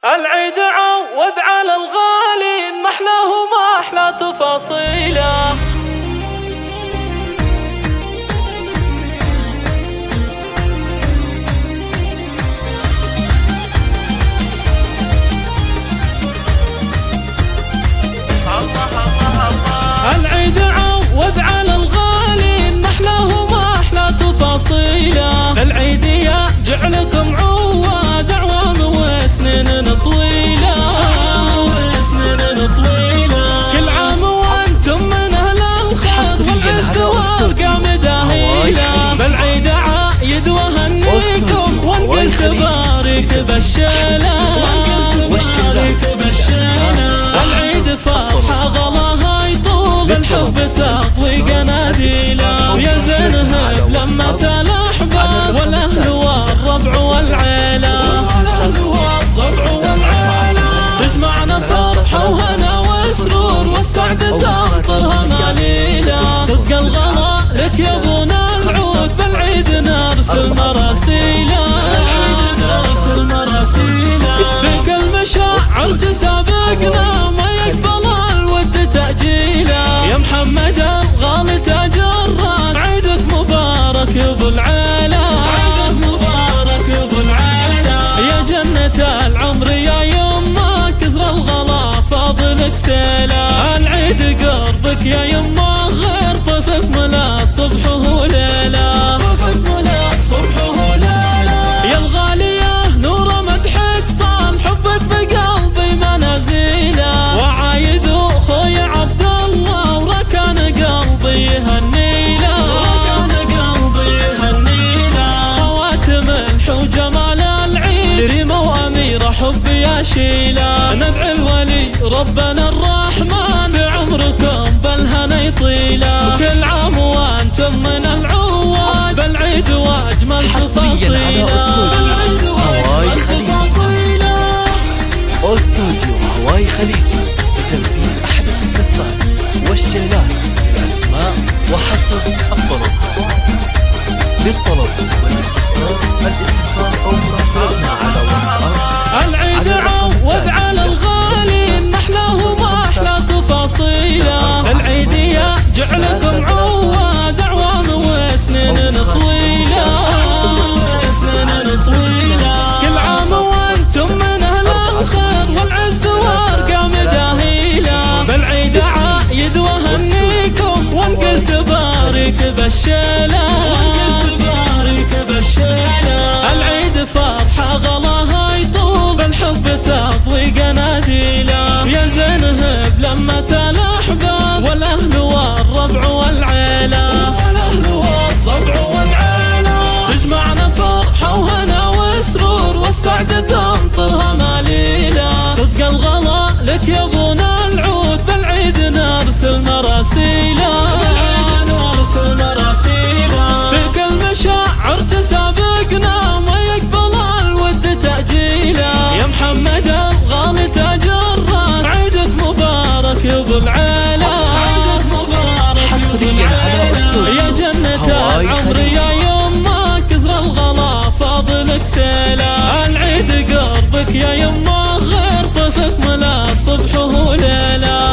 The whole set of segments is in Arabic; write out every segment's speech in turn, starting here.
العيد عوض على الغالي ما احلاه وما احلى تفاصيله. العيد عوض على الغالي ما احلاه وما احلى تفاصيله. العيد يا جعلكم عواد اعوام وسنين طويله، كل عام وانتم من اهل الخير والعز والارقام داهيله. بالعيد عايد وهنيكم وانقل تبارك بالشيله. العيد فرحه غلاها يطول الحب تطوي قناديله. ويا زينها لما الاحباب والاهل والربع والعيله، تجمعنا فرحه وهنا وسرور والسعد تمطرها مليله. صدق الغلا لك يا ابونا العود بالعيد نرسل مراسيله. في كل مشاعر تسابقنا ما يقبل الود تأجيله. يا محمد الغالي تاج الراس عيدك مبارك يا ابو العيله. يا جنة العمر يا يما كثر الغلا فاضلك سيله. العيد قربك يا يما غير طفك ملا صبحه وليله. يا الغالية نور مدحك طال حبك بقلبي منازيله. وعايد اخوي عبد الله وركان قلبي هنيله. خواتم الحو جمال العيد ريمة واميرة حبي يا شيله. ندعي الولي ربنا الرحمن في عمركم بالهنا يطيله. وكل عام وانتم من العواد بالعيد واجمل تفاصيله. استوديو هواي خليجي بتنفيذ أحدث الزفات والشيلات الأسماء وحصر الطلب. للطلب والاستفسار الاتصال أو مراسلتنا على واتساب. العيد عوض على الغالي ما احلاه وما احلى تفاصيله. العيد يا جعلكم عواد اعوام وسنين طويله. كل عام وانتم من اهل الخير والعز والارقام داهيله. بالعيد عايد وهنيكم وانقل تبارك بالشيله. العيد فرحه غلاها يطول بالحب تطوي قناديله. يا زينها لما الاحباب والاهل والربع والعيله. تجمعنا فرحه وهنا وسرور والسعد تمطرها مليله. صدق الغلا لك يا ابونا العود بالعيد نرسل مراسيله. في كل مشاعر تسابقنا ما يقبل الود تأجيله. يا محمد الغالي تاج الراس عيدك مبارك يا ابو العيله. حصريا على استوديو يا جنة العمر يا يما كثر الغلا فاضلك سيله. العيد قربك يا يما غير طفك ملا صبحه وليله.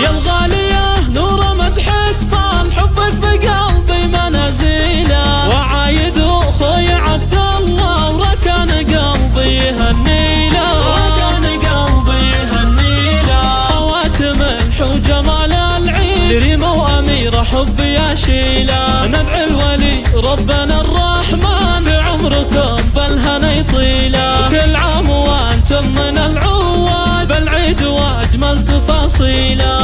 يا الغالية نور مدحك طال حبك بقلبي منازيله. وعايد اخوي عبد الله وركان قلبي هنيله. خواتم الحو جمال العيد ريمة واميرة حبي يا شيله. ندعي الولي ربنا الرحمن في عمركم بالهنا يطيله. وكل عام وانتم من العواد بالعيد واجمل تفاصيله.